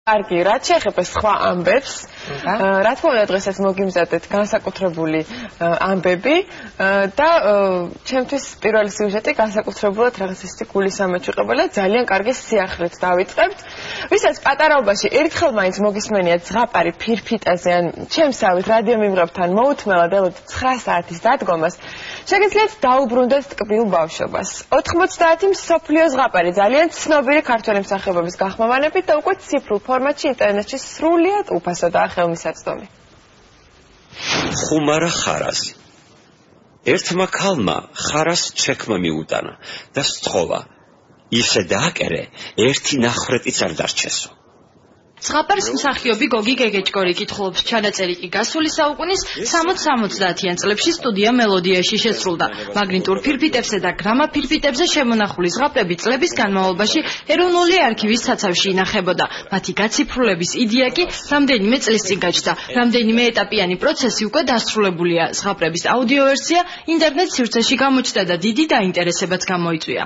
კარგი, რაც შეეხება სხვა ამბებს, რა თქმა უნდა დღესაც მოგიმზადეთ განსაკუთრებული ამბები და ჩემთვის პირველი სიუჟეტი განსაკუთრებულად რაღაც ისეთი გულისამეჩუყებელი და ძალიან კარგი სიახლით დავიწყებთ. ვისაც პატარაობაში ერთხელ მაინც მოგისმენიათ ზღაპარი ფირფიტაზე ან ჩემსავით რადიო მიმღებთან მოუთმელად ელოდით 9 საათის დადგომას, შეგიძლიათ დაუბრუნდეთ ტკბილ ბავშვობას. 90 მსოფლიო ზღაპარი ძალიან ცნობილი ქართველი მსახიობების გახმოვანებით და უკვე ციფრულ ფორმატში ინტერნეტში სრულიად უფასო და ხელმისაწვდომი. ხუმარა ხარაზი. ერთმა ქალმა ხარას ჩექმა მიუტანა და სთხოვა. ისე დააკერე, ერთი ნახრეტიც არ დარჩესო. ზღაპარის მსახიობი გოგი გეგეჭკორი კითხულობს, ჩანაწერი კი გასული საუკუნის 60-70-იან წლებში სტუდია მელოდიაში შესრულდა. მაგნიტურ ფირფიტებზე და გრამა ფირფიტებზე შემონახული ზღაპრები წლების განმავლობაში ეროვნული არქივის საცავში ინახებოდა. მათი გაციფრულების იდეა კი რამდენიმე წლის წინ გაჩნდა. რამდენიმე ეტაპიანი პროცესი უკვე დასრულებულია. ზღაპრების აუდიო ვერსია ინტერნეტ სივრცეში გამოჩნდა და დიდი დაინტერესებაც გამოიწვია.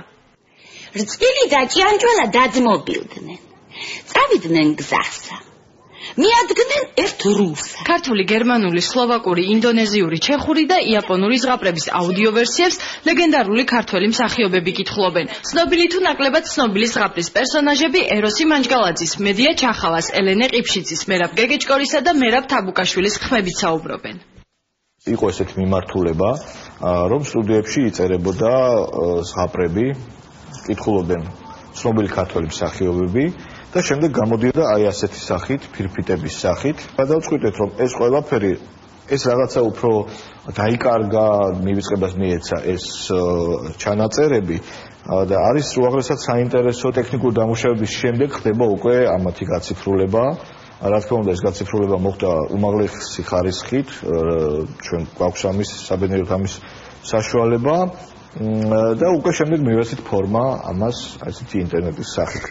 რწყილი და ჭიანჭველა დაძმობილდნენ. წავიდნენ გზასა. მიადგნენ ერთ რუსს. ქართული, გერმანული, სლოვაკური, ინდონეზიური, ჩეხური და იაპონური ზღაპრების აუდიო ვერსიებს ლეგენდარული ქართველი მსახიობები კითხულობენ. ცნობილი თუ ნაკლებად ცნობილი ზღაპრის პერსონაჟები ეროსი მანჯგალაძის, მედია ჩახალას, ელენე ყიფშიძის, მერაბ გეგეჭკორისა და მერაბ თაბუკაშვილის ხმებით საუბრობენ. იყო ესეთი მიმართულება, რომ სტუდიებში იწერებოდა ზღაპრები, კითხულობდნენ ცნობილი ქართველი მსახიობები და შემდეგ გამოდიოდა აი ასეთი სახით, ფირფიტების სახით. გადავწყვიტეთ, რომ ეს ყველაფერი, ეს რაღაცა უფრო დაიკარგა, მივიწყებას მიეცა ეს ჩანაწერები და არის უაღრესად საინტერესო ტექნიკური დამუშავების შემდეგ ხდება უკვე ამათი გაციფრულება. რა თქმა უნდა, ეს გაციფრულება მოხდა უმაღლესი ხარისხით, ჩვენ გვაქვს ამის საბედნიეროდ ამის საშუალება. და უკვე შემდეგ მივეცით ფორმა ამას ასეთი ინტერნეტის სახით.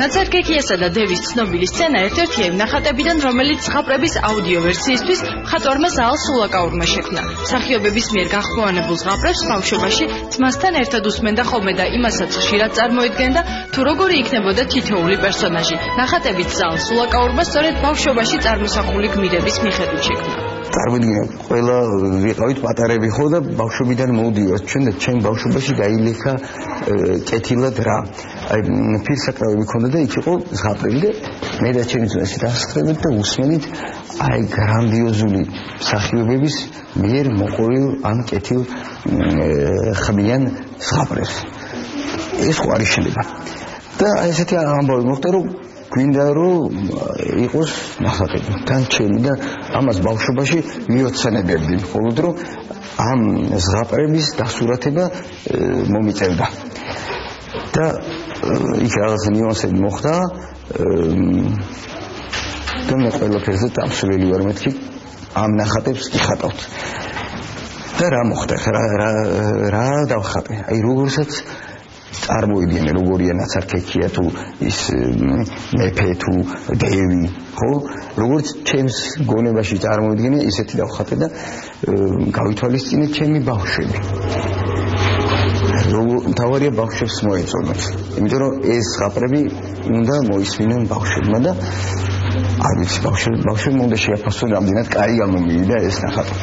ნაცარქექიასა და დევის ცნობილი სცენა ერთ-ერთია იმ ნახატებიდან, რომელიც ზღაპრების აუდიო ვერსიისთვის მხატვარმა ზაალ სულაკაურმა შექმნა. მსახიობების მიერ გახმოვანებულ ზღაპრებს ბავშვობაში ძმასთან ერთად უსმენდა ხოლმე და იმასაც ხშირად წარმოედგენდა, თუ როგორი იქნებოდა თითოეული პერსონაჟი. ნახატებით ზაალ სულაკაურმა სწორედ ბავშვობაში წარმოსახული გმირების მიხედვით შექმნა. წარმოგიდგენთ, ყველა ვიყავით პატარები ხო და ბავშვობიდან მოვდივართ. ჩვენ ბავშვობაში გაილექა კეთილად რა. აი ფირსაკრავი მქონდა და იქ იყო ზღაპრები და მე და ჩემი ძმასი დასწრებით და უსმენით აი გრანდიოზული მსახიობების მიერ მოყოლილ ან კეთილ ხმიან ზღაპრებს. ეს ხო არის შეიძლება. და აი ესეთი ამბავი მოხდა, რომ გვინდა რომ იყოს ნახატები. თან ჩემი და ამას ბავშვობაში მიოცანებებდი, მხოლოდ რომ ამ ზღაპრების დასურათება მომიწერდა. და იქ რაღაც ნიუანსები მოხდა. და მე ყველაფერზე დამსვლელი ვარ, მეთქი ამ ნახატებს ვიხატავთ. და რა მოხდა? რა დავხატე? აი როგორცაც წარმოიდგინე როგორია ნაცარქექია თუ ის მეფე თუ დევი, ხო? როგორც ჩემს გონებაში წარმოიდგინე, ისეთი დავხატე და გავითვალისწინე ჩემი ბავშვები. თავარია ბავშვებს მოეწონათ. იმიტომ რომ ეს ზღაპრები უნდა მოისმინონ ბავშვებმა და არ ვიცი ბავშვებმა უნდა შეაფასონ რამდენად კაი გამომივიდა ეს ნახატი.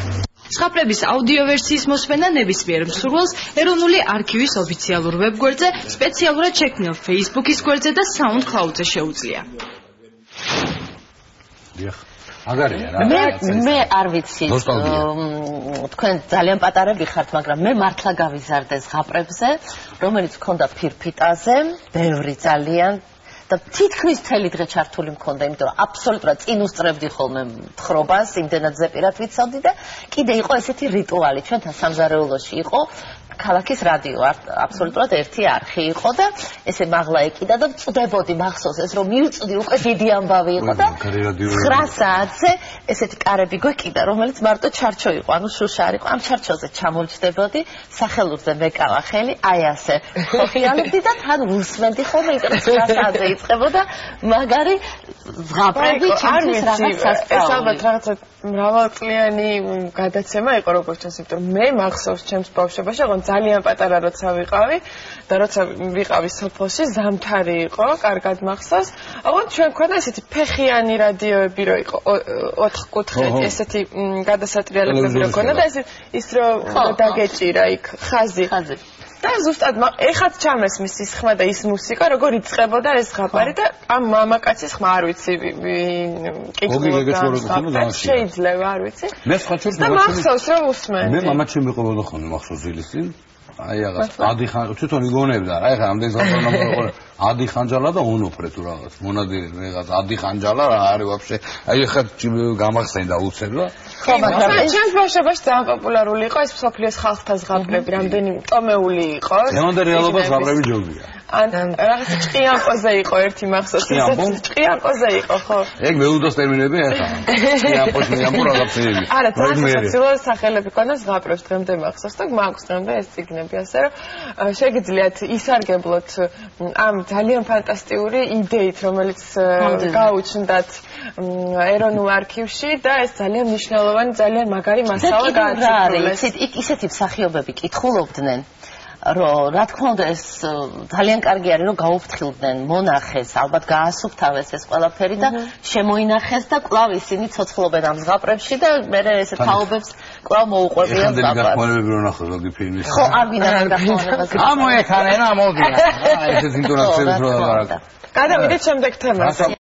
ზღაპრების აუდიო ვერსიის მოსმენა ნებისმიერ მსურველს ეროვნული არქივის ოფიციალურ ვებგვერდზე, სპეციალურად შექმნილ Facebook-ის გვერდზე და SoundCloud-ზე შეუძლია. მე არ ვიცი, თქვენ ძალიან პატარები ხართ, მაგრამ მე მართლა გავიზარდე ზღაპრებზე, რომელიც მქონდა ფირფიტაზე, ბევრი ძალიან და თითქმის მთელი დღე ჩართული მქონდა, იმიტომ რომ აბსოლუტურად წინ უსწრებდი ხოლმე მთხრობას, იმდენად ზეპირად ვიცავდი და კიდე იყო ესეთი რიტუალი, ჩვენთან სამზარეულოში იყო ქალაქის რადიო აბსოლუტურად ერთი არხი იყო და ესე მაღლა ეკიდა და წდებოდი მახსოვს ეს რომ მივწვდი უკვე დიდი ამბავი იყო და 9 საათზე ესეთი კარები გვეკიდა რომელიც მარტო ჩარჩო იყო ანუ შუშა არ იყო ამ ჩარჩოზე ჩამოვჯდებოდი სახელურზე მეკავა ხელი აი ასე ხოხიანებდი და თან ვუსმენდი ხოლმე იმიტომ 9 საათზე იწყებოდა მაგარი ზღაპრები ჩემთვის რაღაც სასწაული ეს ალბათ რაღაცა მრავალწლიანი გადაცემა იყო როგორც ჩანს იმიტომ რომ მე მახსოვს ჩემს ბავშვობაში ოღონდ ძალიან პატარა როცა ვიყავი და როცა ვიყავი სოფელში ზამთარი იყო კარგად მახსოვს ოღონდ ჩვენ გვქონდა ესეთი ფეხიანი რადიოები რო იყო 4 კუთხედი ესეთი გადასატრიალებები რო ქონდა და ის რო დაგეჭირა იქ ხაზი და ზუსტად ეხაც ჩამესმის ის ხმა და ის მუსიკა როგორ იწყებოდა ეს ზღაპარი და ამ მამაკაცის ხმა არ ვიცი კითხულობდა შეიძლება არ ვიცი მე სხვა ჩურს მახსოვს რომ უსმენდი მე მამაჩემ მიყვებოდა ხოლმე მახსოვს დილის წინ აი რაღაც ადიხან თვითონ იგონებდა რა ეხლა ამდენ ზღაპარნამო ადიხანჯალა და ონოფრე თუ რაღაც მონადირე რაღაც ადიხანჯალა რა არის ვაფშე აი ეხლა გამახსენდა უცებ და ხო მაგრამ ჩემს ბავშვობაში ძალიან პოპულარული იყო ეს მსოფლიოს ხალხთა ზღაპრები რამდენი ტომეული იყო დღევანდელ რეალობას ზღაპრები ჯობია ან რაღაც ჭყიანყოზე იყო ერთი მახსოვს ჭყიანყოზე იყო ხო ეგ მეუდოს ტერმინები ახლა ჭყიანყოში ამბო რაღაცები არა თასაცილო სახელები ქონდა ზღაპრებს დღემდე მახსოვს და მაქვს დღემდე ეს ციგნები ასე რომ შეგიძლიათ ისარგებლოთ ამ ძალიან ფანტასტიკური იდეით რომელიც გაუჩნდათ ეროვნულ არქივში და ეს ძალიან მნიშვნელოვანი ძალიან მაგარი მასალა გააცნეს იქ ისეთი მსახიობები კითხულობდნენ რომ რა თქმა უნდა ეს ძალიან კარგი არის რომ გაუფრთხილდნენ მონახეს ალბათ გაასუფთავეს ეს ყველაფერი და შემოინახეს და კვლავ ისინი ცოცხლობენ ამ ზღაპრებში და მე ესე თაობებს კვლავ მოუყვებიან ზღაპრებს რო ნახო ზოგი ფილმის ხო არ მინდა გახმოვანებას ამოეხარენა მოდი ესეთ ინტონაციებს რო აღარ გადავიდეთ შემდეგ თემაზე